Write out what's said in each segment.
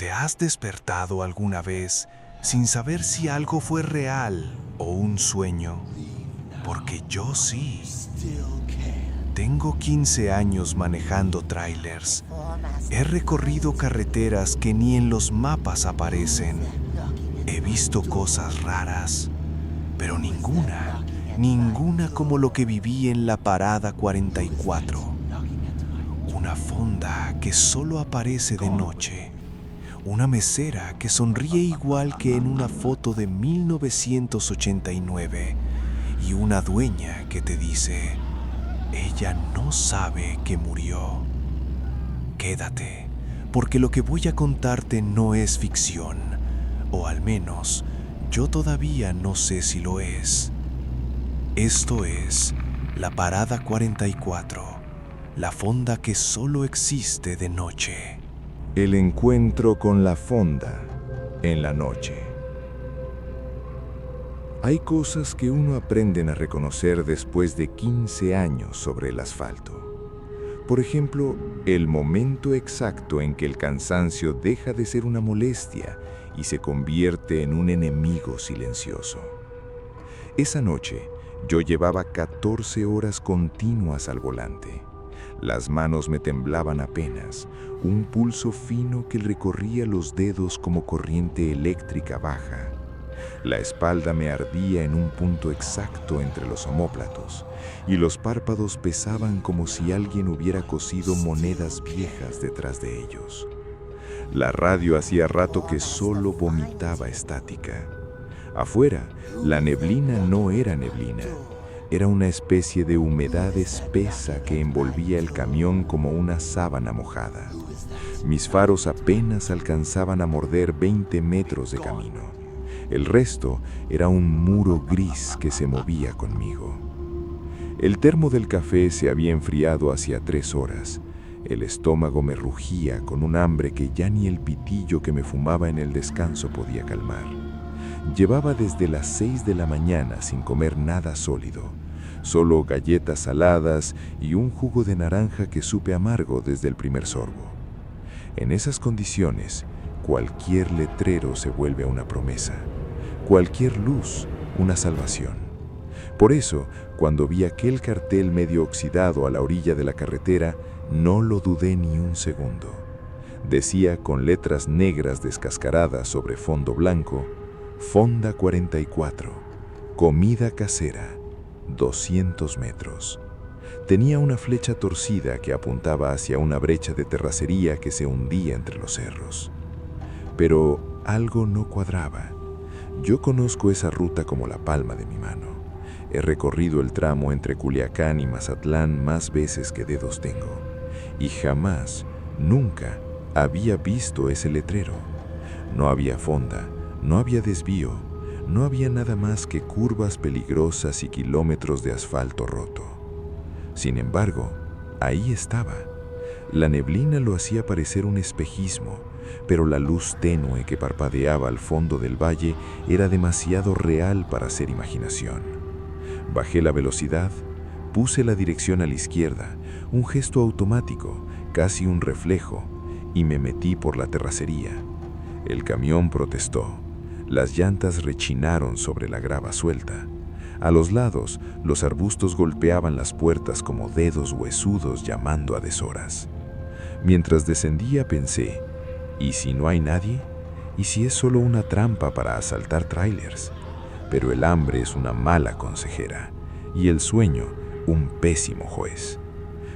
¿Te has despertado alguna vez sin saber si algo fue real o un sueño? Porque yo sí. Tengo 15 años manejando trailers. He recorrido carreteras que ni en los mapas aparecen. He visto cosas raras, pero ninguna como lo que viví en la Parada 44. Una fonda que solo aparece de noche. Una mesera que sonríe igual que en una foto de 1989. Y una dueña que te dice, ella no sabe que murió. Quédate, porque lo que voy a contarte no es ficción. O al menos, yo todavía no sé si lo es. Esto es la Parada 44, la fonda que solo existe de noche. El encuentro con la fonda en la noche. Hay cosas que uno aprende a reconocer después de 15 años sobre el asfalto. Por ejemplo, el momento exacto en que el cansancio deja de ser una molestia y se convierte en un enemigo silencioso. Esa noche, yo llevaba 14 horas continuas al volante. Las manos me temblaban apenas, un pulso fino que recorría los dedos como corriente eléctrica baja. La espalda me ardía en un punto exacto entre los omóplatos, y los párpados pesaban como si alguien hubiera cosido monedas viejas detrás de ellos. La radio hacía rato que solo vomitaba estática. Afuera, la neblina no era neblina. Era una especie de humedad espesa que envolvía el camión como una sábana mojada. Mis faros apenas alcanzaban a morder 20 metros de camino. El resto era un muro gris que se movía conmigo. El termo del café se había enfriado hacía 3 horas. El estómago me rugía con un hambre que ya ni el pitillo que me fumaba en el descanso podía calmar. Llevaba desde las 6 de la mañana sin comer nada sólido, solo galletas saladas y un jugo de naranja que supe amargo desde el primer sorbo. En esas condiciones, cualquier letrero se vuelve una promesa, cualquier luz una salvación. Por eso, cuando vi aquel cartel medio oxidado a la orilla de la carretera, no lo dudé ni un segundo. Decía con letras negras descascaradas sobre fondo blanco, Fonda 44, comida casera, 200 metros. Tenía una flecha torcida que apuntaba hacia una brecha de terracería que se hundía entre los cerros. Pero algo no cuadraba. Yo conozco esa ruta como la palma de mi mano. He recorrido el tramo entre Culiacán y Mazatlán más veces que dedos tengo. Y jamás, nunca, había visto ese letrero. No había fonda. No había desvío, no había nada más que curvas peligrosas y kilómetros de asfalto roto. Sin embargo, ahí estaba. La neblina lo hacía parecer un espejismo, pero la luz tenue que parpadeaba al fondo del valle era demasiado real para ser imaginación. Bajé la velocidad, puse la dirección a la izquierda, un gesto automático, casi un reflejo, y me metí por la terracería. El camión protestó. Las llantas rechinaron sobre la grava suelta. A los lados, los arbustos golpeaban las puertas como dedos huesudos llamando a deshoras. Mientras descendía pensé, ¿y si no hay nadie? ¿Y si es solo una trampa para asaltar trailers? Pero el hambre es una mala consejera y el sueño un pésimo juez.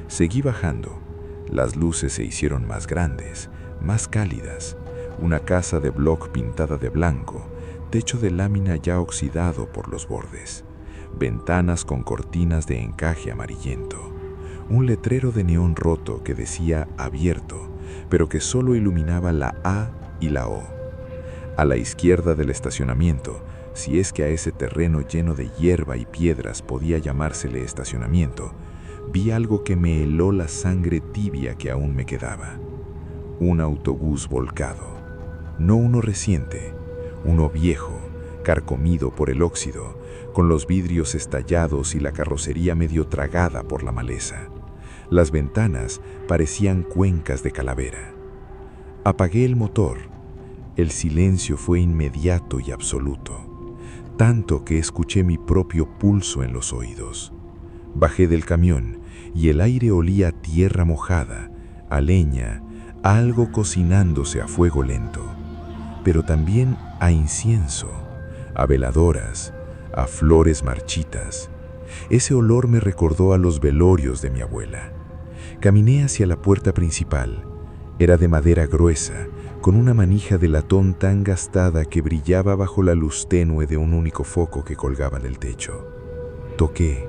Seguí bajando. Las luces se hicieron más grandes, más cálidas. Una casa de bloc pintada de blanco, techo de lámina ya oxidado por los bordes, ventanas con cortinas de encaje amarillento, un letrero de neón roto que decía abierto, pero que solo iluminaba la A y la O. A la izquierda del estacionamiento, si es que a ese terreno lleno de hierba y piedras podía llamársele estacionamiento, vi algo que me heló la sangre tibia que aún me quedaba. Un autobús volcado. No uno reciente, uno viejo, carcomido por el óxido, con los vidrios estallados y la carrocería medio tragada por la maleza. Las ventanas parecían cuencas de calavera. Apagué el motor El silencio fue inmediato y absoluto, tanto que escuché mi propio pulso en los oídos. Bajé del camión y el aire olía a tierra mojada, a leña, a algo cocinándose a fuego lento, pero también a incienso, a veladoras, a flores marchitas. Ese olor me recordó a los velorios de mi abuela. Caminé hacia la puerta principal. Era de madera gruesa, con una manija de latón tan gastada que brillaba bajo la luz tenue de un único foco que colgaba del techo. Toqué,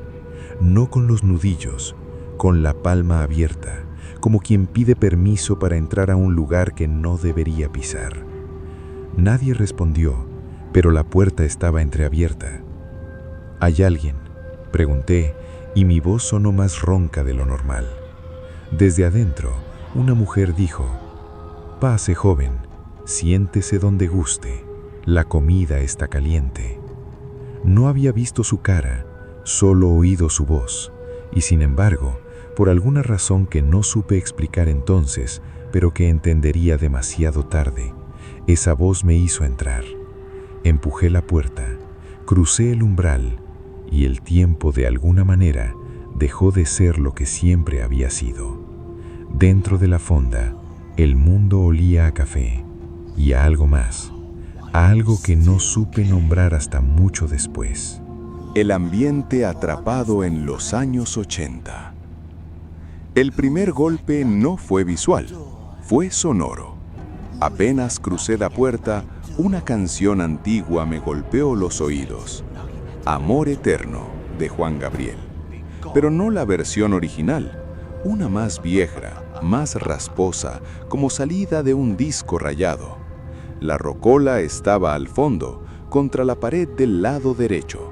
no con los nudillos, con la palma abierta, como quien pide permiso para entrar a un lugar que no debería pisar. Nadie respondió, pero la puerta estaba entreabierta. ¿Hay alguien?, pregunté, y mi voz sonó más ronca de lo normal. Desde adentro, una mujer dijo: «Pase, joven, siéntese donde guste, la comida está caliente». No había visto su cara, solo oído su voz, y sin embargo, por alguna razón que no supe explicar entonces, pero que entendería demasiado tarde, esa voz me hizo entrar. Empujé la puerta, crucé el umbral, y el tiempo de alguna manera dejó de ser lo que siempre había sido. Dentro de la fonda, el mundo olía a café y a algo más, a algo que no supe nombrar hasta mucho después. El ambiente atrapado en los años 80. El primer golpe no fue visual, fue sonoro. Apenas crucé la puerta, una canción antigua me golpeó los oídos. Amor Eterno, de Juan Gabriel. Pero no la versión original, una más vieja, más rasposa, como salida de un disco rayado. La rocola estaba al fondo, contra la pared del lado derecho.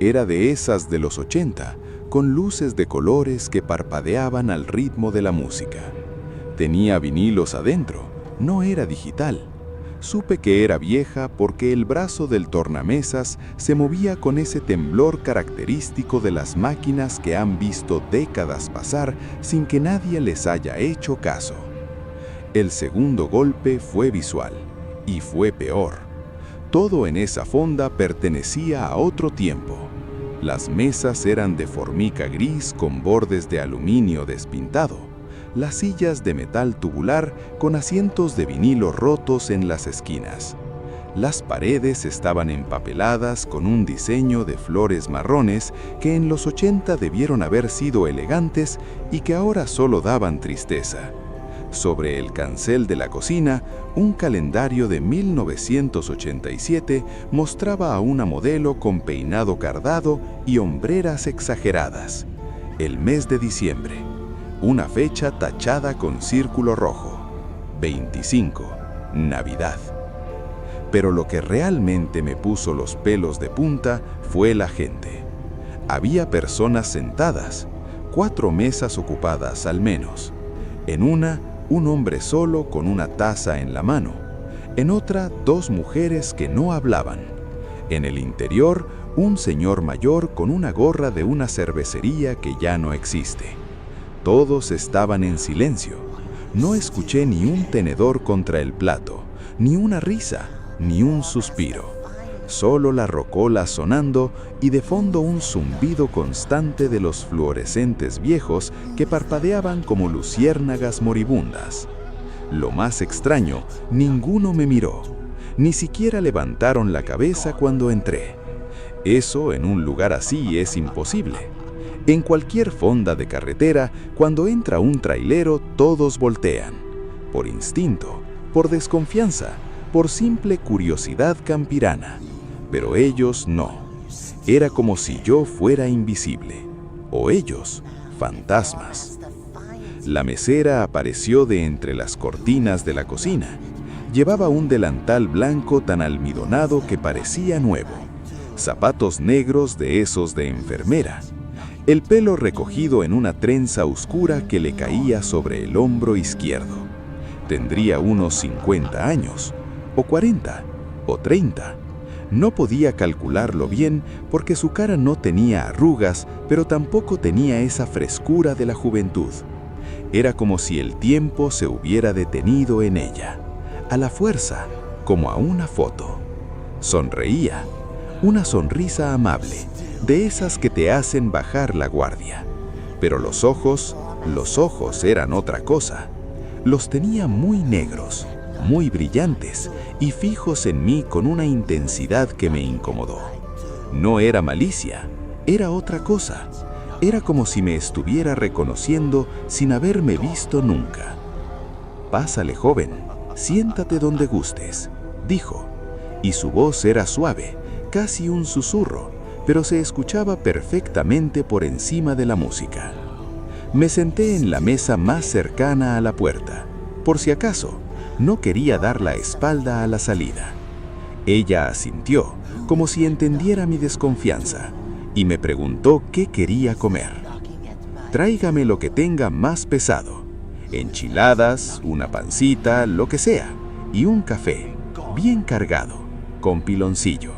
Era de esas de los 80, con luces de colores que parpadeaban al ritmo de la música. Tenía vinilos adentro, no era digital. Supe que era vieja porque el brazo del tornamesas se movía con ese temblor característico de las máquinas que han visto décadas pasar sin que nadie les haya hecho caso. El segundo golpe fue visual, y fue peor. Todo en esa fonda pertenecía a otro tiempo. Las mesas eran de formica gris con bordes de aluminio despintado. Las sillas de metal tubular con asientos de vinilo rotos en las esquinas. Las paredes estaban empapeladas con un diseño de flores marrones que en los 80 debieron haber sido elegantes y que ahora solo daban tristeza. Sobre el cancel de la cocina, un calendario de 1987 mostraba a una modelo con peinado cardado y hombreras exageradas. El mes de diciembre. Una fecha tachada con círculo rojo. 25. Navidad. Pero lo que realmente me puso los pelos de punta fue la gente. Había personas sentadas, 4 mesas ocupadas al menos. En una, un hombre solo con una taza en la mano. En otra, 2 mujeres que no hablaban. En el interior, un señor mayor con una gorra de una cervecería que ya no existe. Todos estaban en silencio. No escuché ni un tenedor contra el plato, ni una risa, ni un suspiro. Solo la rocola sonando y de fondo un zumbido constante de los fluorescentes viejos que parpadeaban como luciérnagas moribundas. Lo más extraño, ninguno me miró. Ni siquiera levantaron la cabeza cuando entré. Eso en un lugar así es imposible. En cualquier fonda de carretera, cuando entra un trailero, todos voltean. Por instinto, por desconfianza, por simple curiosidad campirana. Pero ellos no. Era como si yo fuera invisible. O ellos, fantasmas. La mesera apareció de entre las cortinas de la cocina. Llevaba un delantal blanco tan almidonado que parecía nuevo. Zapatos negros de esos de enfermera. El pelo recogido en una trenza oscura que le caía sobre el hombro izquierdo. Tendría unos 50 años, o 40, o 30. No podía calcularlo bien porque su cara no tenía arrugas, pero tampoco tenía esa frescura de la juventud. Era como si el tiempo se hubiera detenido en ella, a la fuerza, como a una foto. Sonreía, una sonrisa amable, de esas que te hacen bajar la guardia. Pero los ojos eran otra cosa. Los tenía muy negros, muy brillantes y fijos en mí con una intensidad que me incomodó. No era malicia, era otra cosa. Era como si me estuviera reconociendo sin haberme visto nunca. «Pásale, joven, siéntate donde gustes», dijo, y su voz era suave, casi un susurro, pero se escuchaba perfectamente por encima de la música. Me senté en la mesa más cercana a la puerta, por si acaso. No quería dar la espalda a la salida. Ella asintió, como si entendiera mi desconfianza, y me preguntó qué quería comer. «Tráigame lo que tenga más pesado. Enchiladas, una pancita, lo que sea, y un café, bien cargado, con piloncillo».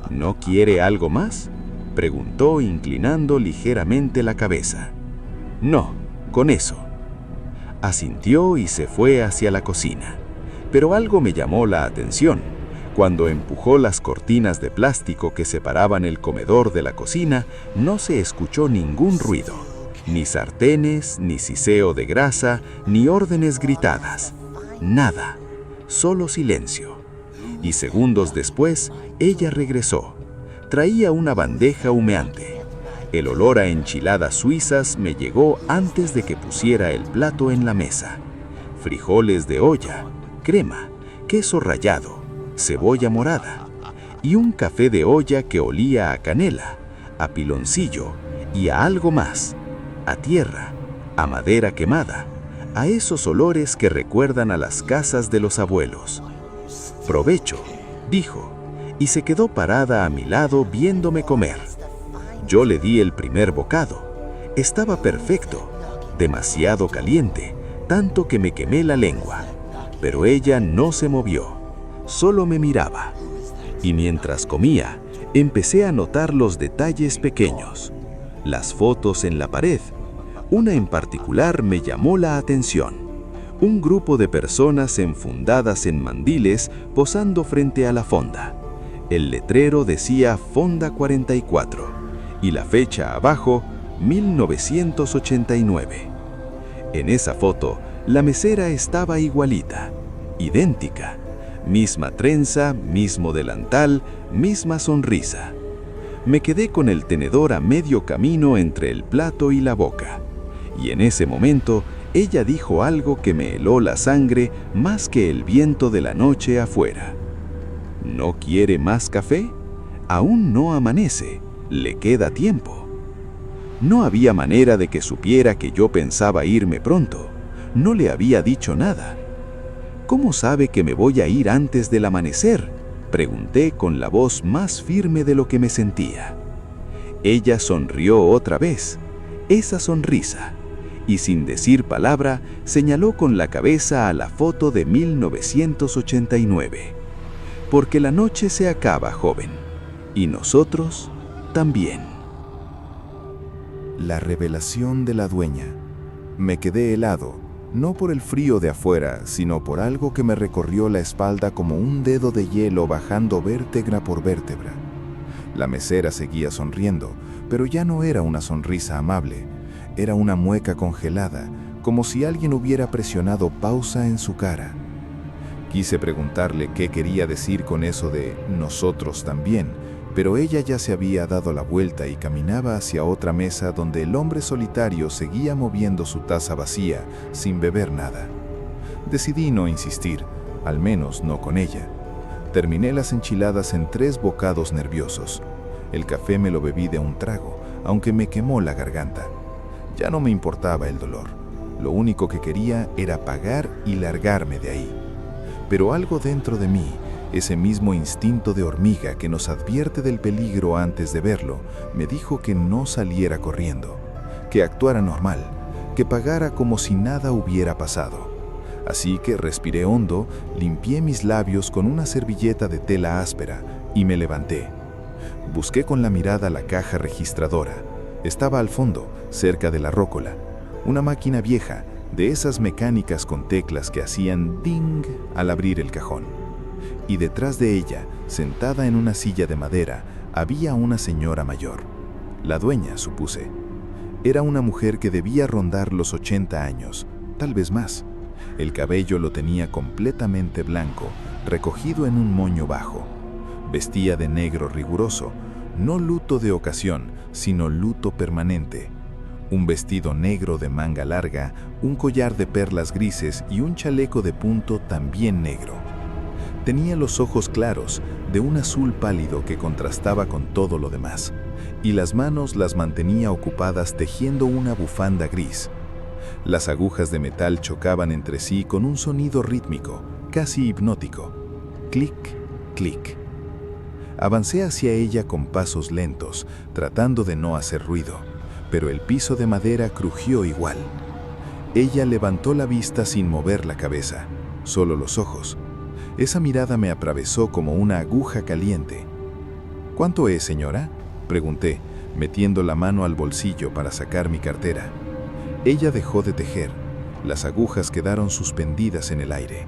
«¿No quiere algo más?», preguntó inclinando ligeramente la cabeza. «No, con eso». Asintió y se fue hacia la cocina. Pero algo me llamó la atención. Cuando empujó las cortinas de plástico que separaban el comedor de la cocina, no se escuchó ningún ruido. Ni sartenes, ni siseo de grasa, ni órdenes gritadas. Nada. Solo silencio. Y segundos después, ella regresó. Traía una bandeja humeante. El olor a enchiladas suizas me llegó antes de que pusiera el plato en la mesa. Frijoles de olla, crema, queso rallado, cebolla morada y un café de olla que olía a canela, a piloncillo y a algo más, a tierra, a madera quemada, a esos olores que recuerdan a las casas de los abuelos. «Provecho», dijo, y se quedó parada a mi lado viéndome comer. Yo le di el primer bocado. Estaba perfecto, demasiado caliente, tanto que me quemé la lengua. Pero ella no se movió, solo me miraba. Y mientras comía, empecé a notar los detalles pequeños. Las fotos en la pared. Una en particular me llamó la atención. Un grupo de personas enfundadas en mandiles posando frente a la fonda. El letrero decía Fonda 44 y la fecha abajo, 1989. En esa foto, la mesera estaba igualita, idéntica. Misma trenza, mismo delantal, misma sonrisa. Me quedé con el tenedor a medio camino entre el plato y la boca. Y en ese momento, ella dijo algo que me heló la sangre más que el viento de la noche afuera. «¿No quiere más café? Aún no amanece, le queda tiempo». No había manera de que supiera que yo pensaba irme pronto. No le había dicho nada. «¿Cómo sabe que me voy a ir antes del amanecer?», pregunté con la voz más firme de lo que me sentía. Ella sonrió otra vez, esa sonrisa, y sin decir palabra, señaló con la cabeza a la foto de 1989. «Porque la noche se acaba, joven, y nosotros también». La revelación de la dueña. Me quedé helado, no por el frío de afuera, sino por algo que me recorrió la espalda como un dedo de hielo bajando vértebra por vértebra. La mesera seguía sonriendo, pero ya no era una sonrisa amable. Era una mueca congelada, como si alguien hubiera presionado pausa en su cara. Quise preguntarle qué quería decir con eso de «nosotros también», pero ella ya se había dado la vuelta y caminaba hacia otra mesa donde el hombre solitario seguía moviendo su taza vacía, sin beber nada. Decidí no insistir, al menos no con ella. Terminé las enchiladas en 3 bocados nerviosos. El café me lo bebí de un trago, aunque me quemó la garganta. Ya no me importaba el dolor. Lo único que quería era pagar y largarme de ahí. Pero algo dentro de mí, ese mismo instinto de hormiga que nos advierte del peligro antes de verlo, me dijo que no saliera corriendo, que actuara normal, que pagara como si nada hubiera pasado. Así que respiré hondo, limpié mis labios con una servilleta de tela áspera y me levanté. Busqué con la mirada la caja registradora. Estaba al fondo, cerca de la rócola. Una máquina vieja, de esas mecánicas con teclas que hacían ding al abrir el cajón. y detrás de ella, sentada en una silla de madera, había una señora mayor. La dueña, supuse. Era una mujer que debía rondar los 80 años, tal vez más. El cabello lo tenía completamente blanco, recogido en un moño bajo. Vestía de negro riguroso, no luto de ocasión, sino luto permanente. Un vestido negro de manga larga, un collar de perlas grises y un chaleco de punto también negro. Tenía los ojos claros, de un azul pálido que contrastaba con todo lo demás, y las manos las mantenía ocupadas tejiendo una bufanda gris. Las agujas de metal chocaban entre sí con un sonido rítmico, casi hipnótico. Clic, clic. Avancé hacia ella con pasos lentos, tratando de no hacer ruido, pero el piso de madera crujió igual. Ella levantó la vista sin mover la cabeza, solo los ojos. Esa mirada me atravesó como una aguja caliente. ¿Cuánto es, señora?, pregunté, metiendo la mano al bolsillo para sacar mi cartera. Ella dejó de tejer. Las agujas quedaron suspendidas en el aire.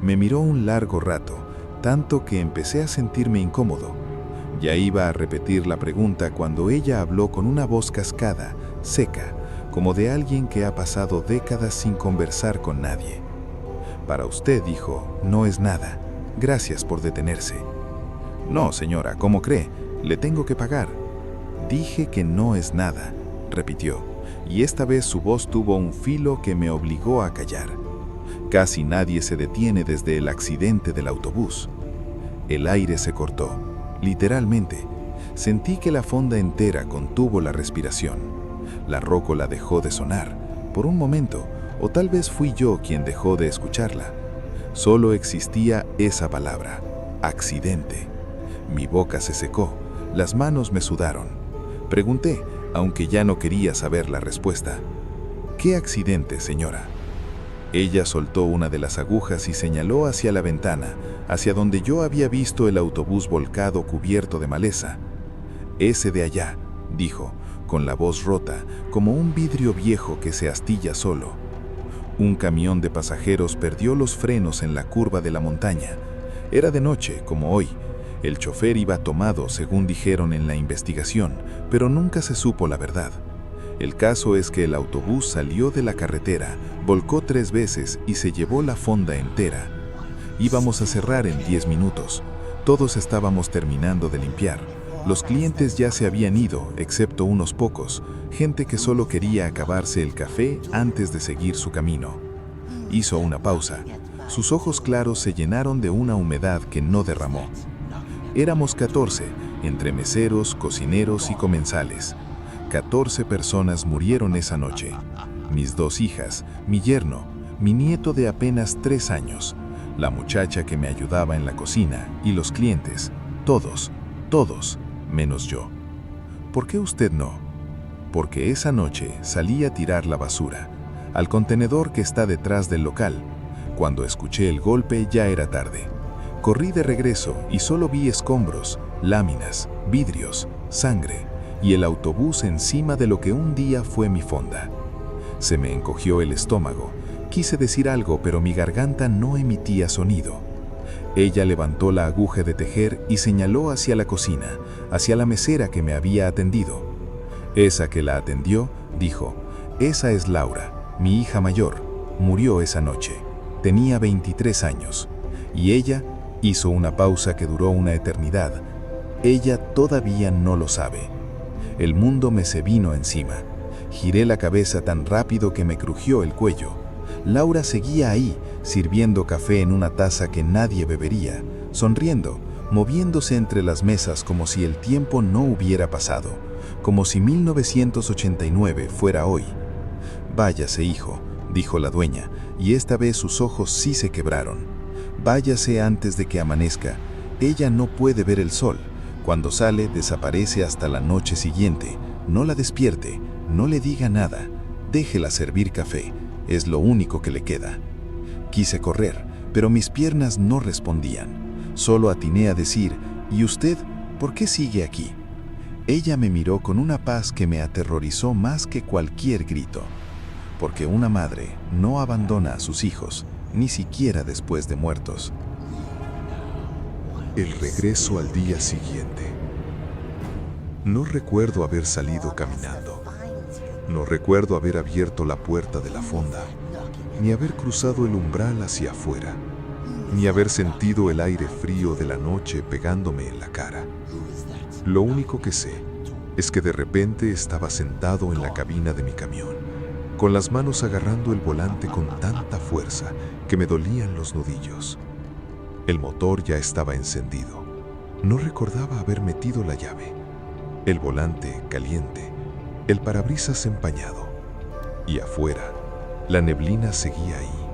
Me miró un largo rato, tanto que empecé a sentirme incómodo. Ya iba a repetir la pregunta cuando ella habló con una voz cascada, seca, como de alguien que ha pasado décadas sin conversar con nadie. Para usted, dijo, no es nada. Gracias por detenerse. No, señora, ¿cómo cree? Le tengo que pagar. Dije que no es nada, repitió, y esta vez su voz tuvo un filo que me obligó a callar. Casi nadie se detiene desde el accidente del autobús. El aire se cortó, literalmente. Sentí que la fonda entera contuvo la respiración. La rócola dejó de sonar, por un momento, o tal vez fui yo quien dejó de escucharla. Solo existía esa palabra, accidente. Mi boca se secó, las manos me sudaron. Pregunté, aunque ya no quería saber la respuesta. ¿Qué accidente, señora? Ella soltó una de las agujas y señaló hacia la ventana, hacia donde yo había visto el autobús volcado cubierto de maleza. Ese de allá, dijo, con la voz rota, como un vidrio viejo que se astilla solo. Un camión de pasajeros perdió los frenos en la curva de la montaña. Era de noche, como hoy. El chofer iba tomado, según dijeron en la investigación, pero nunca se supo la verdad. El caso es que el autobús salió de la carretera, volcó 3 veces y se llevó la fonda entera. Íbamos a cerrar en 10 minutos. Todos estábamos terminando de limpiar. Los clientes ya se habían ido, excepto unos pocos, gente que solo quería acabarse el café antes de seguir su camino. Hizo una pausa. Sus ojos claros se llenaron de una humedad que no derramó. Éramos 14, entre meseros, cocineros y comensales. 14 personas murieron esa noche. Mis 2 hijas, mi yerno, mi nieto de apenas 3 años, la muchacha que me ayudaba en la cocina y los clientes, todos, menos yo. ¿Por qué usted no? Porque esa noche salí a tirar la basura, al contenedor que está detrás del local. Cuando escuché el golpe ya era tarde. Corrí de regreso y solo vi escombros, láminas, vidrios, sangre y el autobús encima de lo que un día fue mi fonda. Se me encogió el estómago. Quise decir algo, pero mi garganta no emitía sonido. Ella levantó la aguja de tejer y señaló hacia la cocina, hacia la mesera que me había atendido. Esa que la atendió, dijo, esa es Laura, mi hija mayor. Murió esa noche. Tenía 23 años. Y ella hizo una pausa que duró una eternidad. Ella todavía no lo sabe. El mundo me se vino encima. Giré la cabeza tan rápido que me crujió el cuello. Laura seguía ahí, sirviendo café en una taza que nadie bebería, sonriendo, moviéndose entre las mesas como si el tiempo no hubiera pasado, como si 1989 fuera hoy. Váyase, hijo, dijo la dueña, y esta vez sus ojos sí se quebraron. Váyase antes de que amanezca. Ella no puede ver el sol. Cuando sale, desaparece hasta la noche siguiente. No la despierte, no le diga nada. Déjela servir café. Es lo único que le queda. Quise correr, pero mis piernas no respondían. Solo atiné a decir, ¿y usted por qué sigue aquí? Ella me miró con una paz que me aterrorizó más que cualquier grito. Porque una madre no abandona a sus hijos, ni siquiera después de muertos. El regreso al día siguiente. No recuerdo haber salido caminando. No recuerdo haber abierto la puerta de la fonda, ni haber cruzado el umbral hacia afuera, ni haber sentido el aire frío de la noche pegándome en la cara. Lo único que sé es que de repente estaba sentado en la cabina de mi camión, con las manos agarrando el volante con tanta fuerza que me dolían los nudillos. El motor ya estaba encendido. No recordaba haber metido la llave. El volante caliente, el parabrisas empañado. Y afuera, la neblina seguía ahí,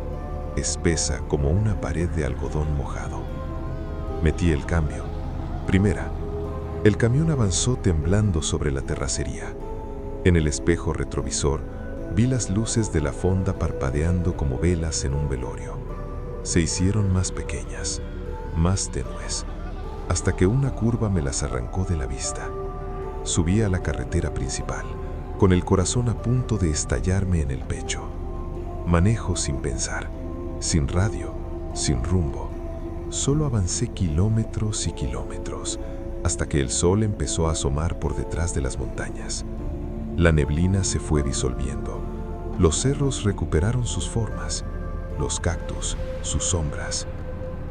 espesa como una pared de algodón mojado. Metí el cambio. Primera. El camión avanzó temblando sobre la terracería. En el espejo retrovisor, vi las luces de la fonda parpadeando como velas en un velorio. Se hicieron más pequeñas, más tenues, hasta que una curva me las arrancó de la vista. Subí a la carretera principal, con el corazón a punto de estallarme en el pecho. Manejo sin pensar, sin radio, sin rumbo. Solo avancé kilómetros y kilómetros, hasta que el sol empezó a asomar por detrás de las montañas. La neblina se fue disolviendo. Los cerros recuperaron sus formas, los cactus, sus sombras.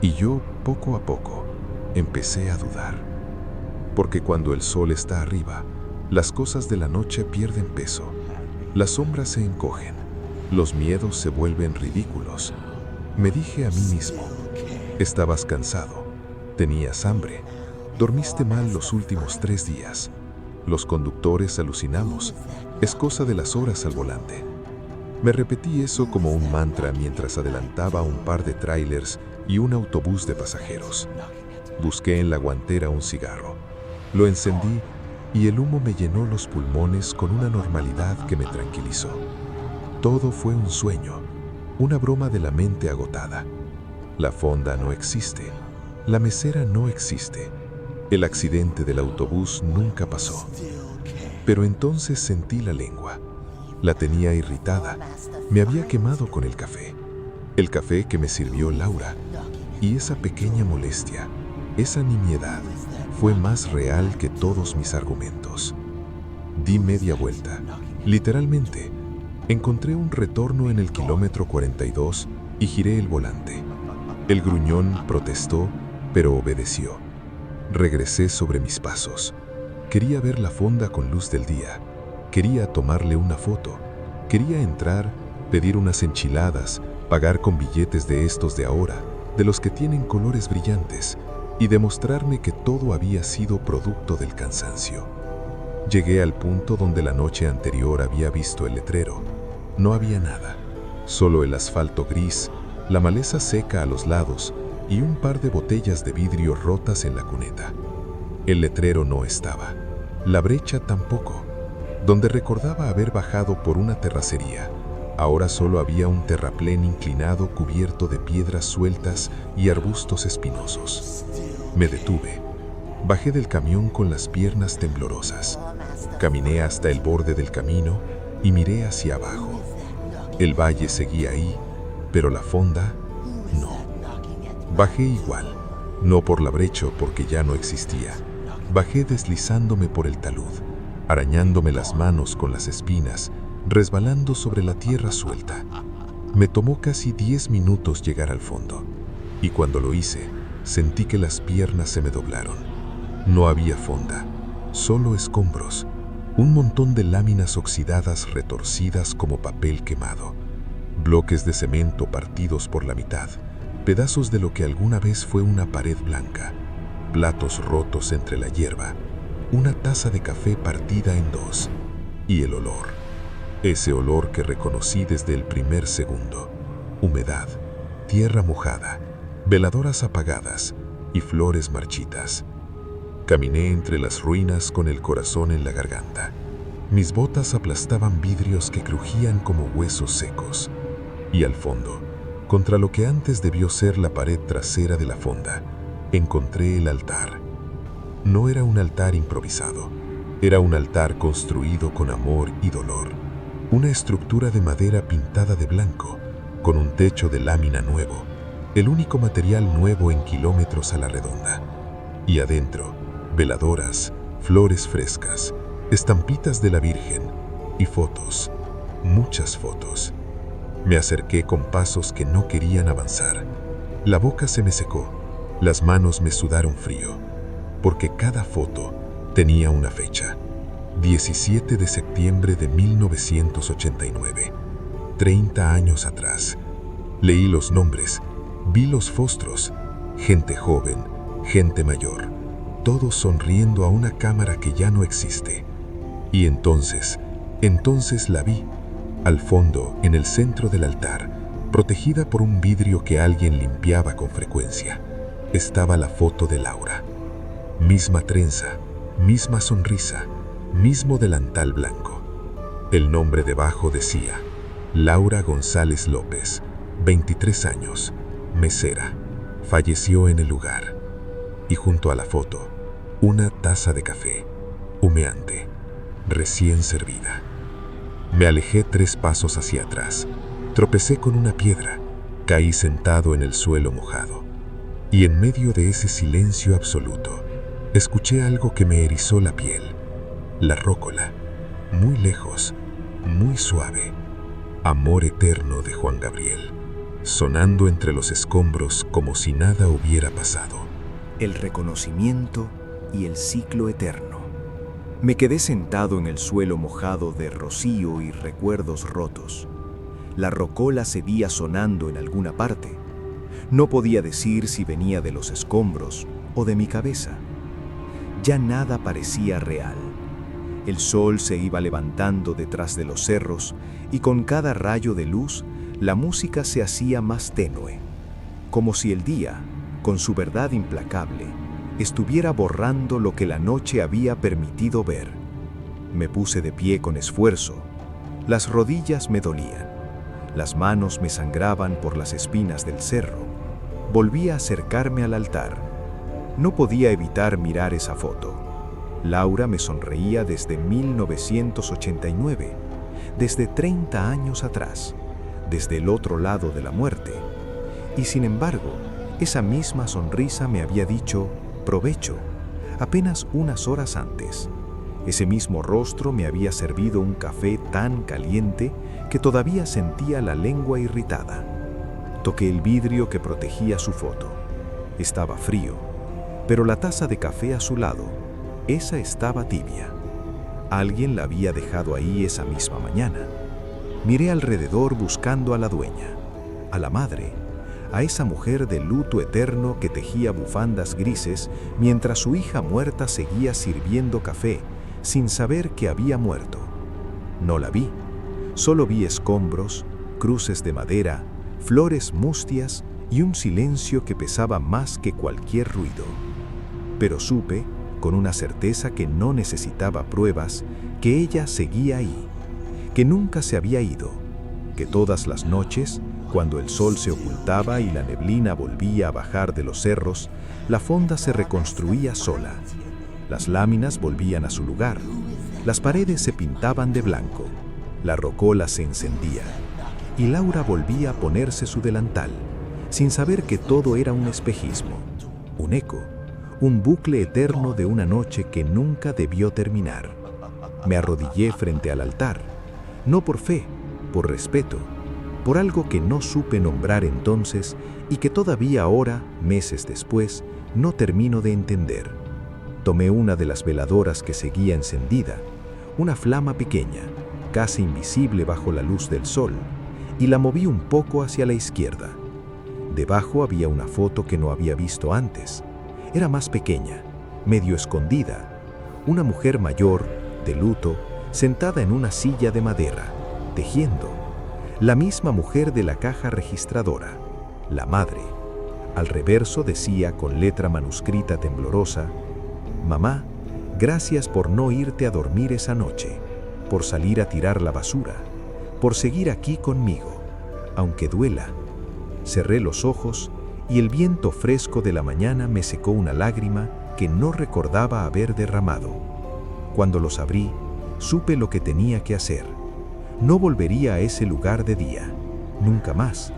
Y yo, poco a poco, empecé a dudar. Porque cuando el sol está arriba, las cosas de la noche pierden peso. Las sombras se encogen, los miedos se vuelven ridículos. Me dije a mí mismo, estabas cansado, tenías hambre, dormiste mal los últimos 3 días. Los conductores alucinamos, es cosa de las horas al volante. Me repetí eso como un mantra mientras adelantaba un par de trailers y un autobús de pasajeros. Busqué en la guantera un cigarro. Lo encendí y el humo me llenó los pulmones con una normalidad que me tranquilizó. Todo fue un sueño, una broma de la mente agotada. La fonda no existe, la mesera no existe, el accidente del autobús nunca pasó. Pero entonces sentí la lengua. La tenía irritada, me había quemado con el café que me sirvió Laura. Y esa pequeña molestia, esa nimiedad, fue más real que todos mis argumentos. Di media vuelta, literalmente. Encontré un retorno en el kilómetro 42 y giré el volante. El gruñón protestó, pero obedeció. Regresé sobre mis pasos. Quería ver la fonda con luz del día. Quería tomarle una foto. Quería entrar, pedir unas enchiladas, pagar con billetes de estos de ahora, de los que tienen colores brillantes, y demostrarme que todo había sido producto del cansancio. Llegué al punto donde la noche anterior había visto el letrero. No había nada, solo el asfalto gris, la maleza seca a los lados y un par de botellas de vidrio rotas en la cuneta. El letrero no estaba, la brecha tampoco. Donde recordaba haber bajado por una terracería, ahora solo había un terraplén inclinado cubierto de piedras sueltas y arbustos espinosos. Me detuve. Bajé del camión con las piernas temblorosas. Caminé hasta el borde del camino y miré hacia abajo. El valle seguía ahí, pero la fonda, no. Bajé igual, no por la brecha porque ya no existía. Bajé deslizándome por el talud, arañándome las manos con las espinas, resbalando sobre la tierra suelta. Me tomó casi 10 minutos llegar al fondo, y cuando lo hice, sentí que las piernas se me doblaron. No había fonda, solo escombros, un montón de láminas oxidadas retorcidas como papel quemado, bloques de cemento partidos por la mitad, pedazos de lo que alguna vez fue una pared blanca, platos rotos entre la hierba, una taza de café partida en 2, y el olor. Ese olor que reconocí desde el primer segundo. Humedad, tierra mojada, veladoras apagadas y flores marchitas. Caminé entre las ruinas con el corazón en la garganta. Mis botas aplastaban vidrios que crujían como huesos secos. Y al fondo, contra lo que antes debió ser la pared trasera de la fonda, encontré el altar. No era un altar improvisado, era un altar construido con amor y dolor. Una estructura de madera pintada de blanco, con un techo de lámina nuevo, el único material nuevo en kilómetros a la redonda. Y adentro, veladoras, flores frescas, estampitas de la Virgen y fotos, muchas fotos. Me acerqué con pasos que no querían avanzar. La boca se me secó, las manos me sudaron frío, porque cada foto tenía una fecha. 17 de septiembre de 1989, 30 años atrás. Leí los nombres, vi los fostros, gente joven, gente mayor, todos sonriendo a una cámara que ya no existe. Y entonces la vi, al fondo, en el centro del altar, protegida por un vidrio que alguien limpiaba con frecuencia. Estaba la foto de Laura. Misma trenza, misma sonrisa, mismo delantal blanco. El nombre debajo decía: Laura González López, 23 años, mesera, falleció en el lugar. Y junto a la foto, una taza de café, humeante, recién servida. Me alejé 3 pasos hacia atrás, tropecé con una piedra, caí sentado en el suelo mojado. Y en medio de ese silencio absoluto, escuché algo que me erizó la piel. La rócola, muy lejos, muy suave. Amor eterno de Juan Gabriel, sonando entre los escombros como si nada hubiera pasado. El reconocimiento y el ciclo eterno. Me quedé sentado en el suelo mojado de rocío y recuerdos rotos. La rocola seguía sonando en alguna parte. No podía decir si venía de los escombros o de mi cabeza. Ya nada parecía real. El sol se iba levantando detrás de los cerros y con cada rayo de luz la música se hacía más tenue, como si el día, con su verdad implacable, estuviera borrando lo que la noche había permitido ver. Me puse de pie con esfuerzo. Las rodillas me dolían. Las manos me sangraban por las espinas del cerro. Volví a acercarme al altar. No podía evitar mirar esa foto. Laura me sonreía desde 1989, desde 30 años atrás, desde el otro lado de la muerte. Y sin embargo, esa misma sonrisa me había dicho provecho apenas unas horas antes. Ese mismo rostro me había servido un café tan caliente que todavía sentía la lengua irritada. Toqué el vidrio que protegía su foto. Estaba frío, pero la taza de café a su lado, esa estaba tibia. Alguien la había dejado ahí esa misma mañana. Miré alrededor buscando a la dueña, a la madre, a esa mujer de luto eterno que tejía bufandas grises mientras su hija muerta seguía sirviendo café sin saber que había muerto. No la vi, solo vi escombros, cruces de madera, flores mustias y un silencio que pesaba más que cualquier ruido. Pero supe, con una certeza que no necesitaba pruebas, que ella seguía ahí, que nunca se había ido, que todas las noches, cuando el sol se ocultaba y la neblina volvía a bajar de los cerros, la fonda se reconstruía sola. Las láminas volvían a su lugar, las paredes se pintaban de blanco, la rocola se encendía, y Laura volvía a ponerse su delantal, sin saber que todo era un espejismo, un eco, un bucle eterno de una noche que nunca debió terminar. Me arrodillé frente al altar, no por fe, por respeto, por algo que no supe nombrar entonces y que todavía ahora, meses después, no termino de entender. Tomé una de las veladoras que seguía encendida, una flama pequeña, casi invisible bajo la luz del sol, y la moví un poco hacia la izquierda. Debajo había una foto que no había visto antes. Era más pequeña, medio escondida. Una mujer mayor, de luto, sentada en una silla de madera, tejiendo. La misma mujer de la caja registradora, la madre. Al reverso decía con letra manuscrita temblorosa: «Mamá, gracias por no irte a dormir esa noche, por salir a tirar la basura, por seguir aquí conmigo, aunque duela». Cerré los ojos y el viento fresco de la mañana me secó una lágrima que no recordaba haber derramado. Cuando los abrí, supe lo que tenía que hacer. No volvería a ese lugar de día, nunca más,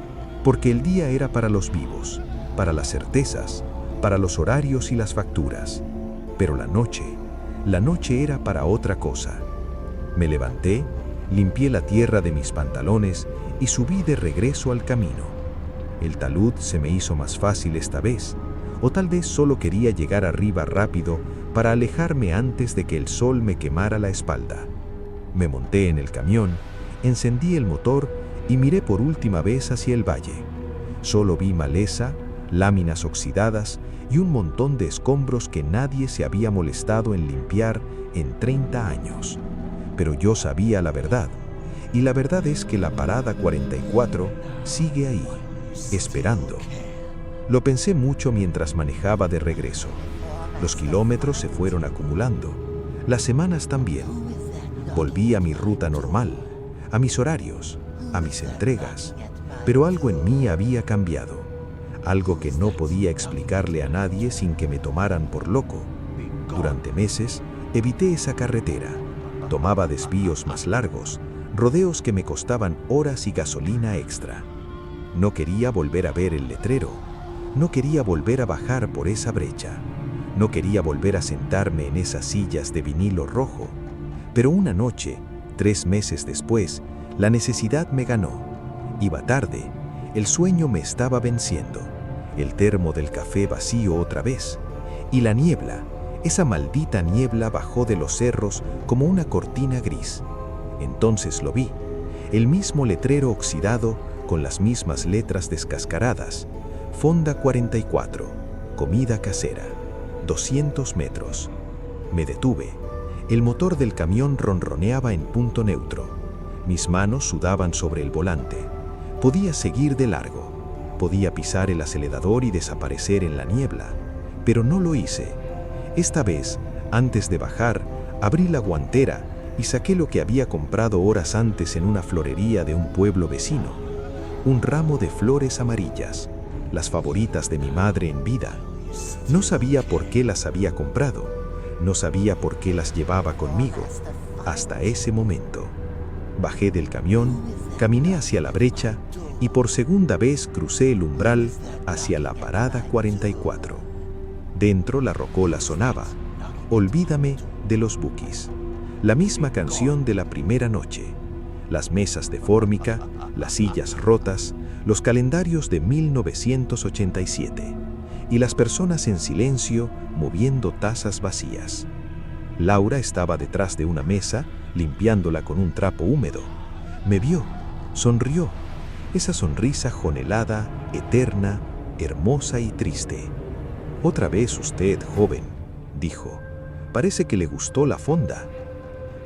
porque el día era para los vivos, para las certezas, para los horarios y las facturas. Pero la noche era para otra cosa. Me levanté, limpié la tierra de mis pantalones y subí de regreso al camino. El talud se me hizo más fácil esta vez, o tal vez solo quería llegar arriba rápido para alejarme antes de que el sol me quemara la espalda. Me monté en el camión, encendí el motor y miré por última vez hacia el valle. Solo vi maleza, láminas oxidadas y un montón de escombros que nadie se había molestado en limpiar en 30 años. Pero yo sabía la verdad, y la verdad es que la parada 44 sigue ahí, esperando. Lo pensé mucho mientras manejaba de regreso. Los kilómetros se fueron acumulando, las semanas también. Volví a mi ruta normal, a mis horarios, a mis entregas, pero algo en mí había cambiado. Algo que no podía explicarle a nadie sin que me tomaran por loco. Durante meses, evité esa carretera. Tomaba desvíos más largos, rodeos que me costaban horas y gasolina extra. No quería volver a ver el letrero. No quería volver a bajar por esa brecha. No quería volver a sentarme en esas sillas de vinilo rojo. Pero una noche, 3 meses después, la necesidad me ganó. Iba tarde. El sueño me estaba venciendo, el termo del café vacío otra vez, y la niebla, esa maldita niebla bajó de los cerros como una cortina gris. Entonces lo vi, el mismo letrero oxidado con las mismas letras descascaradas, Fonda 44, comida casera, 200 metros. Me detuve, el motor del camión ronroneaba en punto neutro, mis manos sudaban sobre el volante. Podía seguir de largo, podía pisar el acelerador y desaparecer en la niebla, pero no lo hice. Esta vez, antes de bajar, abrí la guantera y saqué lo que había comprado horas antes en una florería de un pueblo vecino. Un ramo de flores amarillas, las favoritas de mi madre en vida. No sabía por qué las había comprado, no sabía por qué las llevaba conmigo, hasta ese momento. Bajé del camión, caminé hacia la brecha y por segunda vez crucé el umbral hacia la parada 44. Dentro la rocola sonaba, Olvídame de los Bukis, la misma canción de la primera noche. Las mesas de fórmica, las sillas rotas, los calendarios de 1987 y las personas en silencio moviendo tazas vacías. Laura estaba detrás de una mesa, limpiándola con un trapo húmedo. Me vio, sonrió, esa sonrisa jonelada, eterna, hermosa y triste. «Otra vez usted, joven», dijo. «Parece que le gustó la fonda».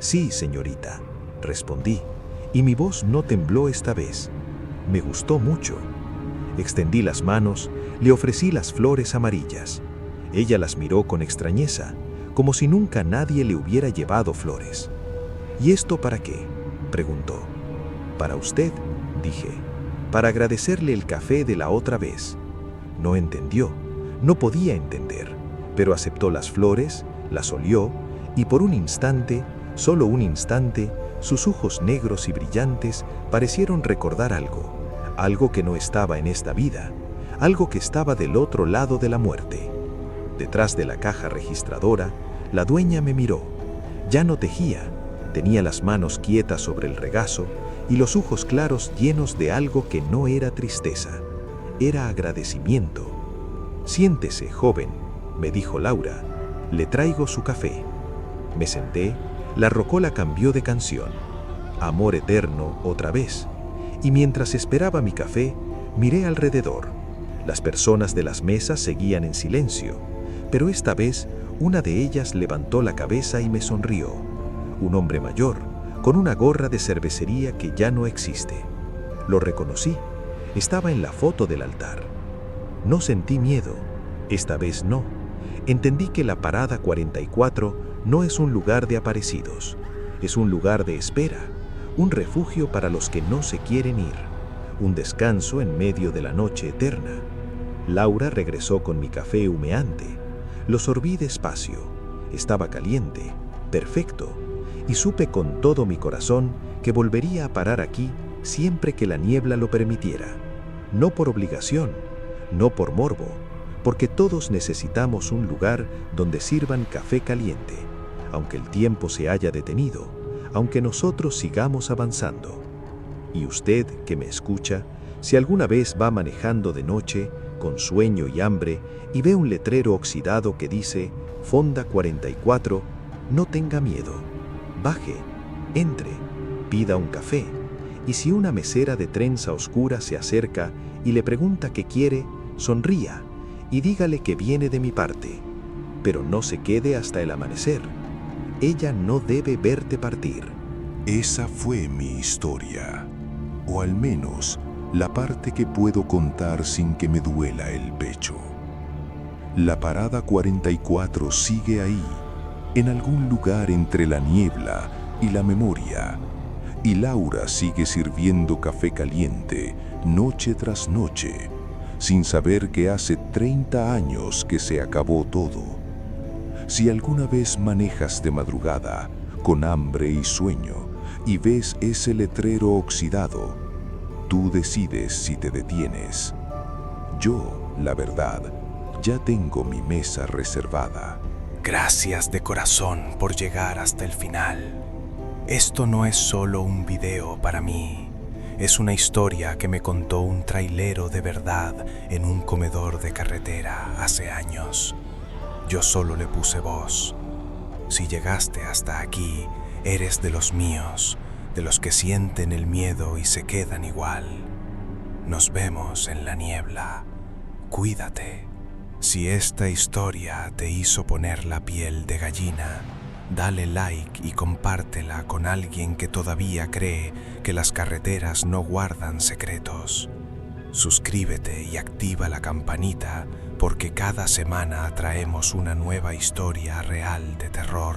«Sí, señorita», respondí, y mi voz no tembló esta vez. «Me gustó mucho». Extendí las manos, le ofrecí las flores amarillas. Ella las miró con extrañeza, como si nunca nadie le hubiera llevado flores. «¿Y esto para qué?», preguntó. «Para usted», dije, «para agradecerle el café de la otra vez». No entendió, no podía entender, pero aceptó las flores, las olió, y por un instante, solo un instante, sus ojos negros y brillantes parecieron recordar algo que no estaba en esta vida, algo que estaba del otro lado de la muerte. Detrás de la caja registradora, la dueña me miró. Ya no tejía, tenía las manos quietas sobre el regazo y los ojos claros llenos de algo que no era tristeza, era agradecimiento. «Siéntese, joven», me dijo Laura, «le traigo su café». Me senté, la rocola cambió de canción, Amor Eterno otra vez, y mientras esperaba mi café, miré alrededor. Las personas de las mesas seguían en silencio, pero esta vez una de ellas levantó la cabeza y me sonrió. Un hombre mayor, con una gorra de cervecería que ya no existe. Lo reconocí, estaba en la foto del altar. No sentí miedo, esta vez no. Entendí que la parada 44 no es un lugar de aparecidos, es un lugar de espera, un refugio para los que no se quieren ir, un descanso en medio de la noche eterna. Laura regresó con mi café humeante. Lo sorbí despacio. Estaba caliente, perfecto, y supe con todo mi corazón que volvería a parar aquí siempre que la niebla lo permitiera. No por obligación, no por morbo, porque todos necesitamos un lugar donde sirvan café caliente, aunque el tiempo se haya detenido, aunque nosotros sigamos avanzando. Y usted, que me escucha, si alguna vez va manejando de noche, con sueño y hambre, y ve un letrero oxidado que dice Fonda 44, no tenga miedo. Baje, entre, pida un café, y si una mesera de trenza oscura se acerca y le pregunta qué quiere, sonría y dígale que viene de mi parte, pero no se quede hasta el amanecer. Ella no debe verte partir. Esa fue mi historia, o al menos la parte que puedo contar sin que me duela el pecho. La parada 44 sigue ahí, en algún lugar entre la niebla y la memoria, y Laura sigue sirviendo café caliente noche tras noche, sin saber que hace 30 años que se acabó todo. Si alguna vez manejas de madrugada, con hambre y sueño, y ves ese letrero oxidado, tú decides si te detienes. Yo, la verdad, ya tengo mi mesa reservada. Gracias de corazón por llegar hasta el final. Esto no es solo un video para mí. Es una historia que me contó un trailero de verdad en un comedor de carretera hace años. Yo solo le puse voz. Si llegaste hasta aquí, eres de los míos, de los que sienten el miedo y se quedan igual. Nos vemos en la niebla. Cuídate. Si esta historia te hizo poner la piel de gallina, dale like y compártela con alguien que todavía cree que las carreteras no guardan secretos. Suscríbete y activa la campanita porque cada semana traemos una nueva historia real de terror,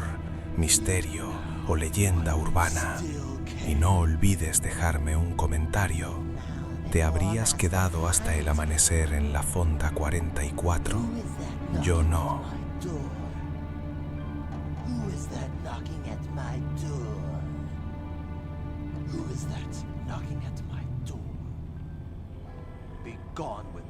misterio o leyenda urbana. Y no olvides dejarme un comentario. ¿Te habrías quedado hasta el amanecer en la Fonda 44? Yo no. Who is that knocking at my door? Who is that knocking at my door? Be gone with